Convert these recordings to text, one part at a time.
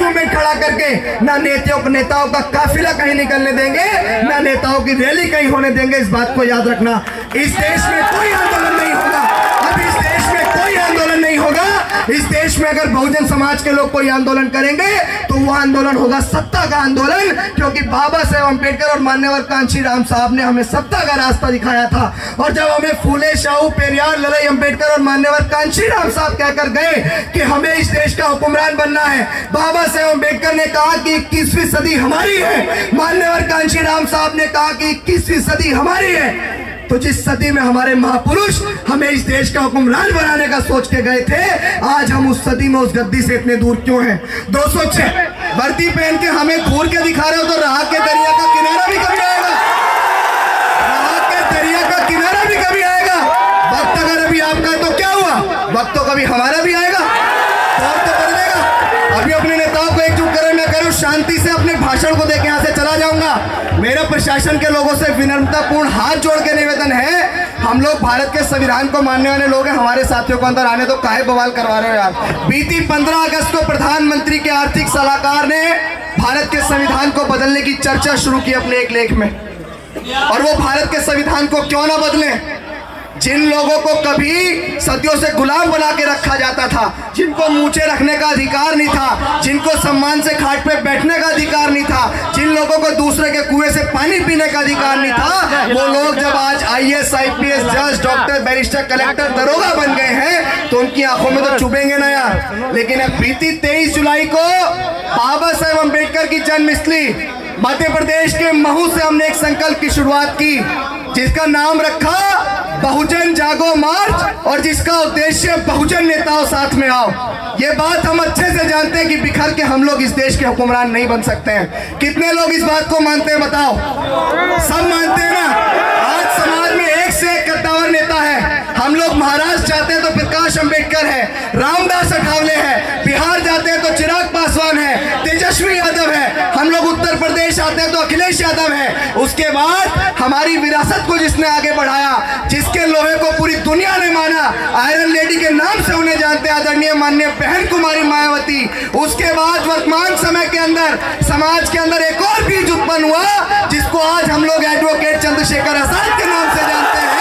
Movement खड़ा करके ना नेताओं का काफिला कहीं निकलने देंगे, ना नेताओं की रैली कहीं होने देंगे। इस बात को याद रखना। इस देश में कोई आंदोलन नहीं होगा, अब इस देश में कोई आंदोलन नहीं होगा। इस देश में अगर बहुजन समाज के लोग कोई आंदोलन करेंगे तो वह आंदोलन होगा सत्ता का आंदोलन, क्योंकि बाबा साहेब अम्बेडकर और मान्यवर कांशीराम साहब ने हमें सत्ता का रास्ता दिखाया था। और जब हमें फूले शाहू पेरियार लड़ाई अम्बेडकर और मान्यवर कांशीराम साहब कहकर गए कि हमें इस देश का हुक्मरान बनना है, बाबा साहेब अम्बेडकर ने कहा कि 21वीं सदी हमारी है, मान्यवर कांशीराम साहब ने कहा कि 21वीं सदी हमारी है। तो जिस सदी में हमारे महापुरुष हमें इस देश का हुक्मरान बनाने का सोच के गए थे, आज हम उस सदी में उस गद्दी से इतने दूर क्यों हैं? 206 वर्दी पहन के हमें घूर के दिखा रहे हो तो राह के दरिया का किनारा भी कभी आएगा, राह के दरिया का किनारा भी कभी आएगा। वक्त अगर अभी आपका है तो क्या हुआ, वक्त तो कभी हमारा भी आएगा और तो बदलेगा। अभी अपने नेताओं को एकजुट करें, मैं करूं शांति से अपने भाषण को देके यहाँ से चला जाऊंगा। मेरा प्रशासन के लोगों से विनम्रतापूर्ण हाथ जोड़ के निवेदन है, हम लोग भारत के संविधान को मानने वाले लोग हैं, हमारे साथियों को अंदर आने तो काहे बवाल करवा रहे हो यार। बीती 15 अगस्त को प्रधानमंत्री के आर्थिक सलाहकार ने भारत के संविधान को बदलने की चर्चा शुरू की अपने एक लेख में। और वो भारत के संविधान को क्यों ना बदले? जिन लोगों को कभी सदियों से गुलाम बना के रखा जाता था, जिनको मूछें रखने का अधिकार नहीं था, जिनको सम्मान से खाट पे बैठने का अधिकार नहीं था, जिन लोगों को दूसरे के कुएं से पानी पीने का अधिकार नहीं था, वो लोग जब आज IAS, IPS, जज, डॉक्टर, बैरिस्टर, कलेक्टर, दरोगा बन गए हैं तो उनकी आंखों में तो चुभेंगे ना यार। लेकिन अब बीती 23 जुलाई को बाबा साहेब अम्बेडकर की जन्मस्थली मध्य प्रदेश के महू से हमने एक संकल्प की शुरुआत की, जिसका नाम रखा बहुजन जागो मार्च, और जिसका उद्देश्य बहुजन नेताओं साथ में आओ। ये बात हम अच्छे से जानते हैं कि बिखर के हम लोग इस देश के हुक्मरान नहीं बन सकते हैं। कितने लोग इस बात को मानते हैं बताओ? सब मानते हैं ना? आज समाज में एक से एक कद्दावर नेता है। हम लोग महाराष्ट्र जाते हैं तो प्रकाश अंबेडकर है, रामदास अठावले है, बिहार जाते हैं तो चिराग पासवान है, तेजस्वी यादव है, हम लोग उत्तर प्रदेश आते हैं तो अखिलेश यादव है। उसके बाद हमारी विरासत को जिसने आगे बढ़ाया, जिसके लोहे को पूरी दुनिया ने माना, आयरन लेडी के नाम से उन्हें जानते आदरणीय माननीय बहन कुमारी मायावती। उसके बाद वर्तमान समय के अंदर समाज के अंदर एक और बीज उत्पन्न हुआ, जिसको आज हम लोग एडवोकेट चंद्रशेखर आजाद के नाम से जानते हैं।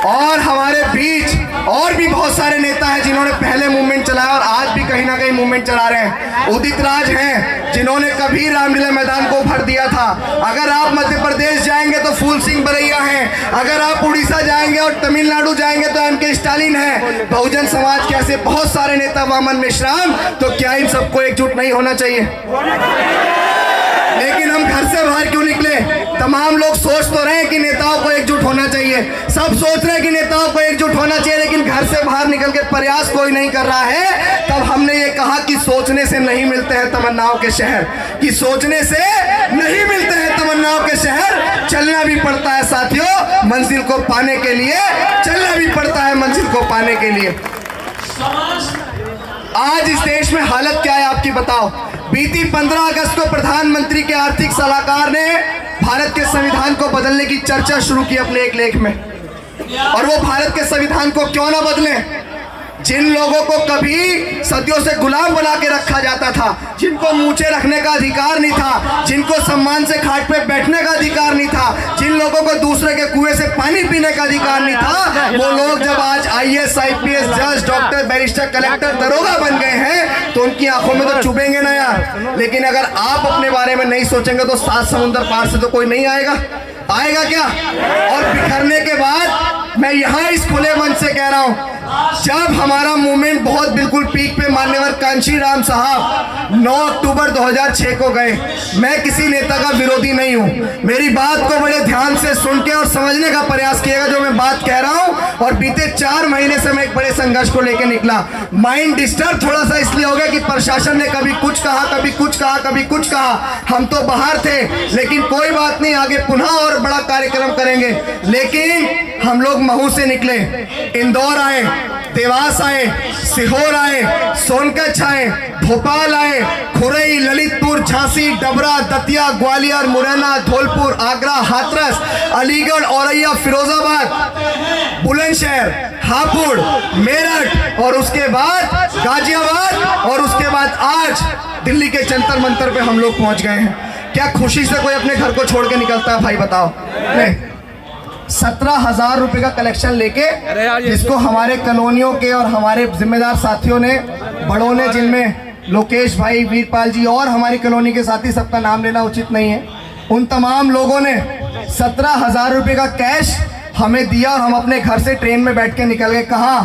और हमारे बीच और भी बहुत सारे नेता हैं जिन्होंने पहले मूवमेंट चलाया और आज भी कहीं ना कहीं मूवमेंट चला रहे हैं। उदित राज हैं जिन्होंने कभी रामलीला मैदान को भर दिया था। अगर आप मध्य प्रदेश जाएंगे तो फूल सिंह बरैया हैं, अगर आप उड़ीसा जाएंगे और तमिलनाडु जाएंगे तो MK स्टालिन है। बहुजन समाज के ऐसे बहुत सारे नेता, वामन मेश्राम, तो क्या इन सबको एकजुट नहीं होना चाहिए? लेकिन हम घर से बाहर क्यों निकले? तमाम लोग सोच तो रहे हैं कि नेताओं को एकजुट होना चाहिए, सब सोच रहे हैं कि नेताओं को एकजुट होना चाहिए, लेकिन घर से बाहर निकल के प्रयास कोई नहीं कर रहा है। तब हमने ये कहा कि सोचने से नहीं मिलते हैं तमन्नाओं के शहर, कि सोचने से नहीं मिलते हैं तमन्नाओं के शहर, चलना भी पड़ता है साथियों मंजिल को पाने के लिए, चलना भी पड़ता है मंजिल को पाने के लिए। आज इस देश में हालत क्या है आपकी बताओ? बीती 15 अगस्त को प्रधानमंत्री के आर्थिक सलाहकार ने भारत के संविधान को बदलने की चर्चा शुरू की अपने एक लेख में। और वो भारत के संविधान को क्यों ना बदलें? जिन लोगों को कभी सदियों से गुलाम बना के रखा जाता था, जिनको मूछें रखने का अधिकार नहीं था, जिनको सम्मान से खाट पे बैठने का अधिकार नहीं था, जिन लोगों को दूसरे के कुएं से पानी पीने का अधिकार नहीं था, वो लोग जब आज IAS, IPS, जज, डॉक्टर, बैरिस्टर, कलेक्टर, दरोगा बन गए हैं तो उनकी आंखों में तो चुभेंगे ना यार। लेकिन अगर आप अपने बारे में नहीं सोचेंगे तो 7 समुंदर पार से तो कोई नहीं आएगा क्या? और बिखरने के बाद मैं यहाँ इस खुले मंच से कह रहा हूँ, जब हमारा मूवमेंट बहुत बिल्कुल पीक पे मान्यवर कांशीराम साहब 9 अक्टूबर 2006 को गए, मैं किसी नेता का विरोधी नहीं हूँ। मेरी बात को बड़े ध्यान से सुन के और समझने का प्रयास किएगा जो मैं बात कह रहा हूँ। और बीते 4 महीने से मैं एक बड़े संघर्ष को लेकर निकला। माइंड डिस्टर्ब थोड़ा सा इसलिए हो गया कि प्रशासन ने कभी कुछ कहा, कभी कुछ कहा, कभी कुछ कहा। हम तो बाहर थे, लेकिन कोई बात नहीं, आगे पुनः और बड़ा कार्यक्रम करेंगे। लेकिन हम लोग महू से निकले, इंदौर आए, देवास आए, सीहोर आए, सोनकच्छ आए, भोपाल आए, खुरई, ललितपुर, झांसी, डबरा, दतिया, ग्वालियर, मुरैना, धौलपुर, आगरा, हाथरस, अलीगढ़, औरैया, फिरोजाबाद, बुलंदशहर, हापुड़, मेरठ, और उसके बाद गाजियाबाद, और उसके बाद आज दिल्ली के जंतर मंतर पे हम लोग पहुंच गए हैं। क्या खुशी से कोई अपने घर को छोड़ के निकलता है भाई, बताओ? नहीं। 17,000 रुपए का कलेक्शन लेके, जिसको हमारे कॉलोनियों के और हमारे जिम्मेदार साथियों ने, बड़ों ने, जिनमें लोकेश भाई, वीरपाल जी और हमारी कॉलोनी के साथी, सबका नाम लेना उचित नहीं है, उन तमाम लोगों ने 17,000 रुपए का कैश हमें दिया और हम अपने घर से ट्रेन में बैठ के निकल गए। कहाँ?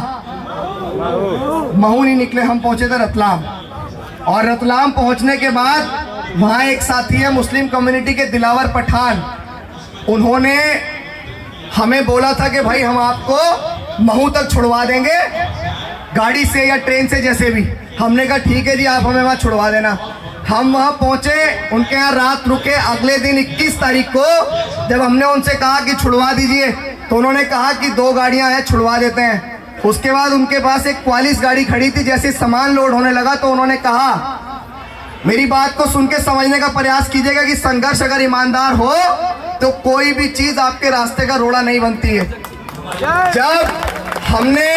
महू नहीं निकले, हम पहुंचे थे रतलाम। और रतलाम पहुंचने के बाद वहां एक साथी है मुस्लिम कम्युनिटी के, दिलावर पठान, उन्होंने हमें बोला था कि भाई हम आपको महू तक छुड़वा देंगे गाड़ी से या ट्रेन से, जैसे भी। हमने कहा ठीक है जी, आप हमें वहां छुड़वा देना। हम वहां पहुंचे, उनके यहाँ रात रुके। अगले दिन 21 तारीख को जब हमने उनसे कहा कि छुड़वा दीजिए, तो उन्होंने कहा कि 2 गाड़ियां हैं, छुड़वा देते हैं। उसके बाद उनके पास एक 44 गाड़ी खड़ी थी। जैसे सामान लोड होने लगा तो उन्होंने कहा, मेरी बात को सुन के समझने का प्रयास कीजिएगा कि संघर्ष अगर ईमानदार हो तो कोई भी चीज आपके रास्ते का रोड़ा नहीं बनती है। जब हमने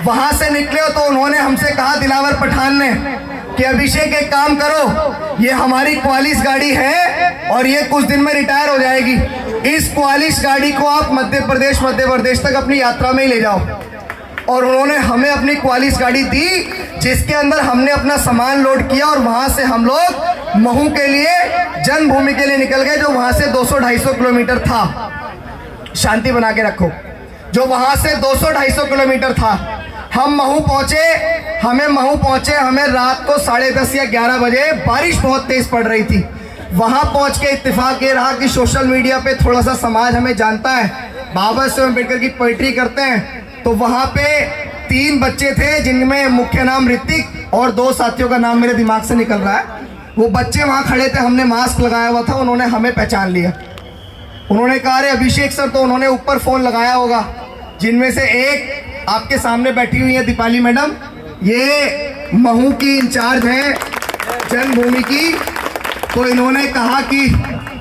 वहां से निकले तो उन्होंने हमसे कहा, दिलावर पठान ने, कि अभिषेक एक काम करो, ये हमारी 44 गाड़ी है और ये कुछ दिन में रिटायर हो जाएगी। इस 44 गाड़ी को आप मध्य प्रदेश तक अपनी यात्रा में ही ले जाओ। और उन्होंने हमें अपनी 44 गाड़ी दी, जिसके अंदर हमने अपना सामान लोड किया और वहां से हम लोग महू के लिए, जन्मभूमि के लिए निकल गए, जो वहां से 200-250 किलोमीटर था। शांति बना के रखो। जो वहां से 200-250 किलोमीटर था। हम महू पहुंचे, हमें रात को 10:30 या 11 बजे बारिश बहुत तेज पड़ रही थी। वहां पहुंच के इत्तेफाक ये रहा कि सोशल मीडिया पे थोड़ा सा समाज हमें जानता है, बाबा साहेब अम्बेडकर की पोइट्री करते हैं। तो वहां पे 3 बच्चे थे, जिनमें मुख्य नाम ऋतिक और 2 साथियों का नाम मेरे दिमाग से निकल रहा है। वो बच्चे वहां खड़े थे, हमने मास्क लगाया हुआ था, उन्होंने हमें पहचान लिया। उन्होंने कहा, अरे अभिषेक सर, तो उन्होंने ऊपर फोन लगाया होगा। जिनमें से एक आपके सामने बैठी हुई है दीपाली मैडम, ये महू की इंचार्ज है जन्मभूमि की। तो इन्होंने कहा कि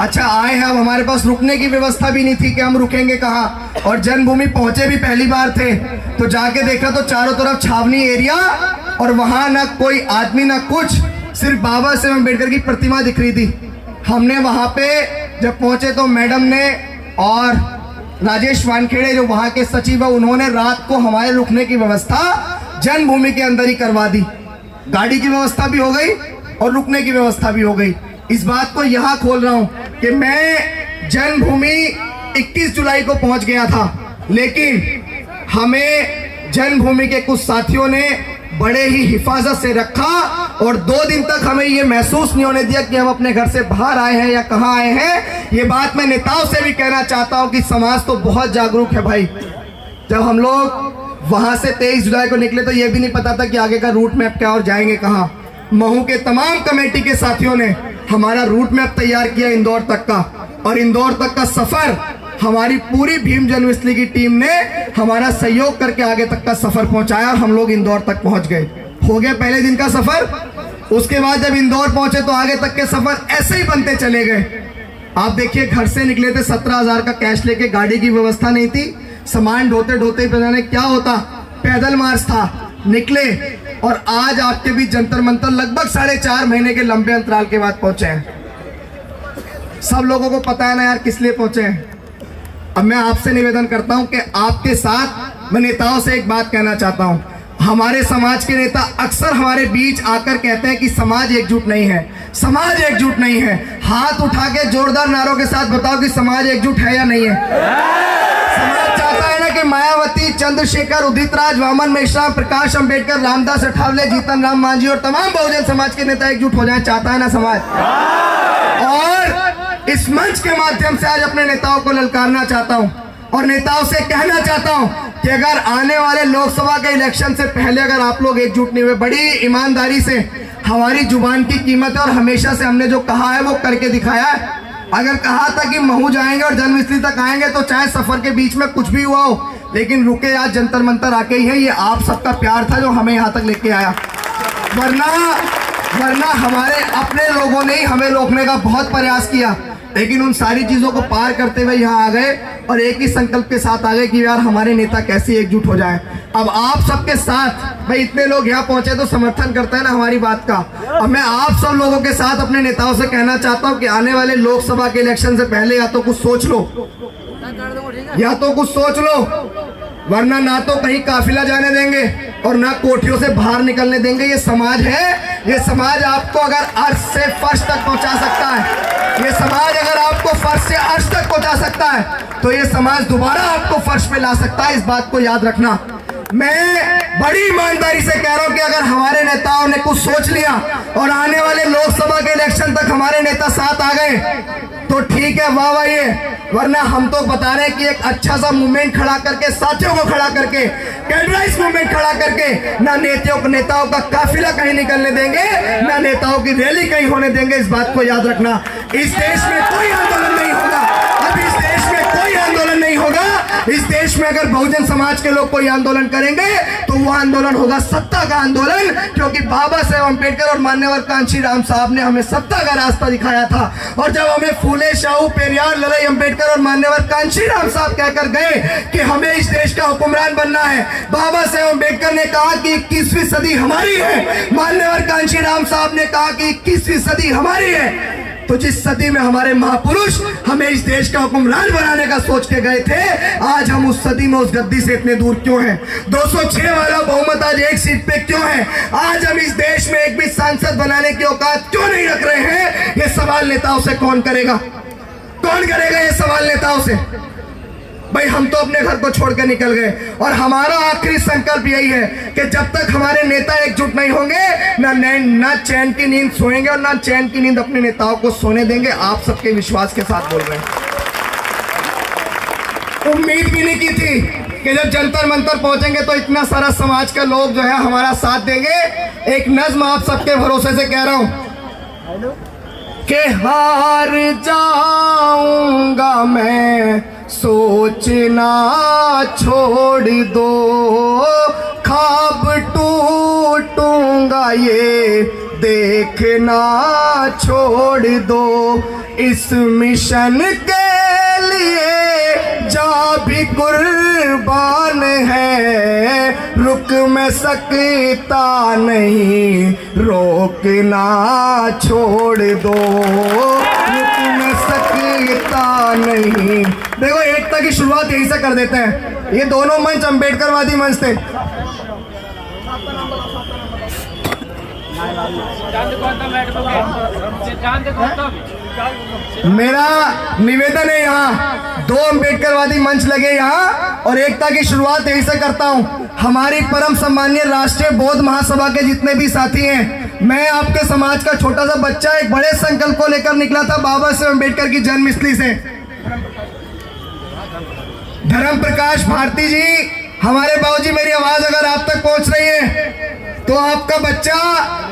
अच्छा आए हैं, अब हमारे पास रुकने की व्यवस्था भी नहीं थी कि हम रुकेंगे कहाँ, और जन्मभूमि पहुंचे भी पहली बार थे। तो जाके देखा तो चारों तरफ छावनी एरिया, और वहां ना कोई आदमी ना कुछ, सिर्फ बाबा साहेब अम्बेडकर की प्रतिमा दिख रही थी। हमने वहां पे जब पहुंचे तो मैडम ने और राजेश वानखेड़े, जो वहां के सचिव है, उन्होंने रात को हमारे रुकने की व्यवस्था जन्मभूमि के अंदर ही करवा दी। गाड़ी की व्यवस्था भी हो गई और रुकने की व्यवस्था भी हो गई। इस बात को यहाँ खोल रहा हूँ कि मैं जन्मभूमि 21 जुलाई को पहुंच गया था, लेकिन हमें जन्मभूमि के कुछ साथियों ने बड़े ही हिफाजत से रखा और 2 दिन तक हमें ये महसूस नहीं होने दिया कि हम अपने घर से बाहर आए हैं या कहाँ आए हैं। ये बात मैं नेताओं से भी कहना चाहता हूँ कि समाज तो बहुत जागरूक है भाई। जब हम लोग वहां से 23 जुलाई को निकले तो ये भी नहीं पता था कि आगे का रूट मैप क्या और जाएंगे कहाँ। महू के तमाम कमेटी के साथियों ने हमारा रूट मैप तैयार किया इंदौर तक का, और इंदौर तक का सफर हमारी पूरी भीम जन्मस्थली की टीम ने हमारा सहयोग करके आगे तक का सफर पहुंचाया और हम लोग इंदौर तक पहुंच गए। हो गया पहले दिन का सफर। उसके बाद जब इंदौर पहुंचे तो आगे तक के सफर ऐसे ही बनते चले गए। आप देखिए, घर से निकले थे 17,000 का कैश लेके, गाड़ी की व्यवस्था नहीं थी, सामान ढोते ढोते पता नहीं क्या होता, पैदल मार्च था, निकले और आज आपके बीच जंतर मंतर लगभग 4.5 महीने के लंबे अंतराल के बाद पहुंचे हैं। सब लोगों को पता है ना यार किस लिए पहुंचे हैं। अब मैं आपसे निवेदन करता हूं कि आपके साथ मैं नेताओं से एक बात कहना चाहता हूं। हमारे समाज के नेता अक्सर हमारे बीच आकर कहते हैं कि समाज एकजुट नहीं है, समाज एकजुट नहीं है। हाथ उठा के जोरदार नारों के साथ बताओ कि समाज एकजुट है या नहीं है। समाज चाहता है ना कि मायावती, चंद्रशेखर, उदित राज, वामन मेश्राम, प्रकाश अंबेडकर, रामदास अठावले, जीतन राम मांझी और तमाम बहुजन समाज के नेता एकजुट हो जाए, चाहता है ना समाज। और इस मंच के माध्यम से आज अपने नेताओं को ललकारना चाहता हूं और नेताओं से कहना चाहता हूं कि अगर आने वाले लोकसभा के इलेक्शन से पहले अगर आप लोग एकजुट नहीं हुए, बड़ी ईमानदारी से हमारी जुबान की कीमत है और हमेशा से हमने जो कहा है वो करके दिखाया है। अगर कहा था कि महू जाएंगे और जन्मस्थली तक आएंगे तो चाहे सफर के बीच में कुछ भी हुआ हो, लेकिन रुके आज जंतर मंतर आके ही है। ये आप सबका प्यार था जो हमें यहाँ तक लेके आया, वरना हमारे अपने लोगों ने ही हमें रोकने का बहुत प्रयास किया। लेकिन उन सारी चीजों को पार करते हुए यहाँ आ गए और एक ही संकल्प के साथ आ गए कि यार हमारे नेता कैसे एकजुट हो जाए। अब आप सबके साथ, भाई इतने लोग यहाँ पहुंचे तो समर्थन करते हैं ना हमारी बात का। अब मैं आप सब लोगों के साथ अपने नेताओं से कहना चाहता हूँ कि आने वाले लोकसभा के इलेक्शन से पहले या तो कुछ सोच लो, वरना ना तो कहीं काफिला जाने देंगे और ना कोठियों से बाहर निकलने देंगे। ये समाज है, ये समाज आपको अगर अर्श से फर्श तक पहुंचा सकता है, ये समाज अगर आपको फर्श से अर्श तक पहुंचा सकता है तो ये समाज दोबारा आपको फर्श पे ला सकता है। इस बात को याद रखना। मैं बड़ी ईमानदारी से कह रहा हूं कि अगर हमारे नेताओं ने कुछ सोच लिया और आने वाले लोकसभा के इलेक्शन तक हमारे नेता साथ आ गए तो ठीक है, वाह वाह ये। वरना हम तो बता रहे हैं कि एक अच्छा सा मूवमेंट खड़ा करके, साथियों को खड़ा करके, कैडराइज मूवमेंट खड़ा करके ना नेताओं का काफिला कहीं निकलने देंगे, ना नेताओं की रैली कहीं होने देंगे। इस बात को याद रखना। इस देश में कोई आंदोलन नहीं होगा, अब इस देश में कोई आंदोलन नहीं होगा। इस देश में अगर बहुजन समाज के लोग कोई आंदोलन करेंगे तो वो आंदोलन होगा सत्ता का आंदोलन, क्योंकि बाबा साहेब अम्बेडकर और मान्यवर कांशीराम साहब ने हमें सत्ता का रास्ता दिखाया था। और जब हमें फूले शाहू पेरियार लड़ाई अम्बेडकर और मान्यवर कांशीराम साहब कहकर गए कि हमें इस देश का हुक्मरान बनना है, बाबा साहेब अम्बेडकर ने कहा कि 21वीं सदी हमारी है, मान्यवर कांशीराम साहब ने कहा कि 21वीं सदी हमारी है। तो जिस सदी में हमारे महापुरुष हमें इस देश का हुक्मरान बनाने का सोच के गए थे, आज हम उस सदी में उस गद्दी से इतने दूर क्यों हैं? 206 वाला बहुमत आज एक सीट पे क्यों है? आज हम इस देश में एक भी सांसद बनाने की औकात क्यों नहीं रख रहे हैं? ये सवाल नेताओं से कौन करेगा? कौन करेगा ये सवाल नेताओं से? भाई हम तो अपने घर को छोड़ के निकल गए और हमारा आखिरी संकल्प यही है कि जब तक हमारे नेता एकजुट नहीं होंगे ना चैन की नींद सोएंगे और ना चैन की नींद अपने नेताओं को सोने देंगे। आप सबके विश्वास के साथ बोल रहे हैं। उम्मीद भी नहीं की थी कि जब जंतर मंतर पहुंचेंगे तो इतना सारा समाज के लोग जो है हमारा साथ देंगे। एक नज्म आप सबके भरोसे से कह रहा हूं कि हार जाऊंगा मैं, सोचना छोड़ दो, ख्वाब टूटूंगा ये देखना छोड़ दो, इस मिशन के लिए जा भी कुर्बान है, रुक मैं सकता नहीं, रोकना छोड़ दो, रुक मैं सकता नहीं। देखो एकता की शुरुआत यहीं से कर देते हैं। ये दोनों मंच अम्बेडकरवादी मंच थे। मेरा निवेदन है यहाँ 2 अम्बेडकरवादी मंच लगे यहाँ और एकता की शुरुआत यहीं से करता हूँ। हमारी परम सम्मानीय राष्ट्रीय बौद्ध महासभा के जितने भी साथी हैं, मैं आपके समाज का छोटा सा बच्चा एक बड़े संकल्प को लेकर निकला था बाबा साहेब अम्बेडकर की जन्मस्थली से। धर्म प्रकाश भारती जी, हमारे बाबूजी, मेरी आवाज अगर आप तक पहुंच रही है तो आपका बच्चा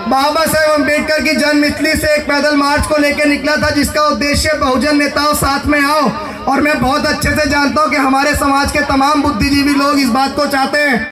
बाबा साहेब अम्बेडकर की जन्मस्थली से एक पैदल मार्च को लेकर निकला था जिसका उद्देश्य बहुजन नेताओं साथ में आओ। और मैं बहुत अच्छे से जानता हूं कि हमारे समाज के तमाम बुद्धिजीवी लोग इस बात को चाहते हैं।